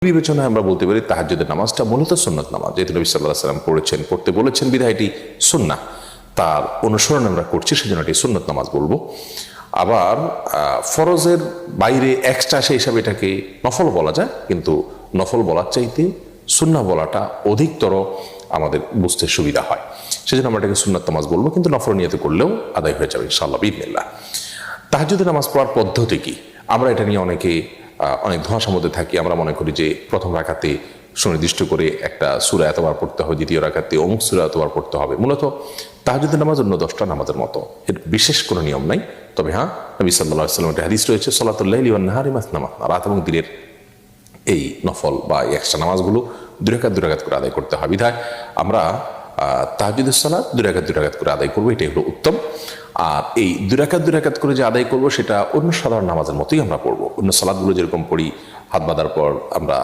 বিবেচনায় আমরা বলতে পারি তাহাজ্জুদের নামাজটা মূলত সুন্নত নামাজ, যেহেতু নবী সাল্লাল্লাহু আলাইহি ওয়াসাল্লাম পড়েছেন, পড়তে বলেছেন, বিধায় এটি সুন্নাহ, তার অনুসরণ আমরা করছি, সেজন্য এটি সুন্নত নামাজ বলবো। আবার ফরজের বাইরে এক্সট্রা সেই হিসাবে এটাকে নফল বলা যায়, কিন্তু নফল বলার চাইতে সুন্নাহ বলাটা অধিকতর আমাদের বুঝতে সুবিধা হয়, সেজন্য আমরা এটাকে সুন্নত নামাজ বলবো, কিন্তু নফল নিয়তে করলেও আদায় হয়ে যাবে ইনশাআল্লাহ বিইذনিল্লাহ। তাহাজ্জুদের নামাজ পড়ার পদ্ধতি কি? আমরা এটা নিয়ে অনেক ধোঁয়াশার মধ্যে থাকি। আমরা মনে করি যে প্রথম রাকাতে সুনির্দিষ্ট করে একটা সূরা এতবার পড়তে হবে, দ্বিতীয় রাকাতে অমুক সূরা এতবার পড়তে হবে। মূলত তাহাজ্জুদের নামাজ অন্য 10টা নামাজের মতো, এর বিশেষ কোনো নিয়ম নাই। তবে হ্যাঁ, নবী সাল্লাল্লাহু আলাইহি ওয়াসাল্লামের হাদিস রয়েছে, সালাতুল লাইলি ওয়ান নাহারি মাসনা মাসনা, রাত এবং দিনের এই নফল বা এক্সট্রা নামাজগুলো 2 রাকাত করে আদায় করতে হয়। বিধায় আমরা তাহাজ্জুদের সালাত 2 রাকাত করে আদায় করবো, এটাই হলো উত্তম। আর এই 2 রাকাত করে যে আদায় করবো, সেটা অন্য সাধারণ নামাজের মতোই আমরা পড়বো। অন্য সালাতগুলো যেরকম পড়ি, হাত বাঁধার পর আমরা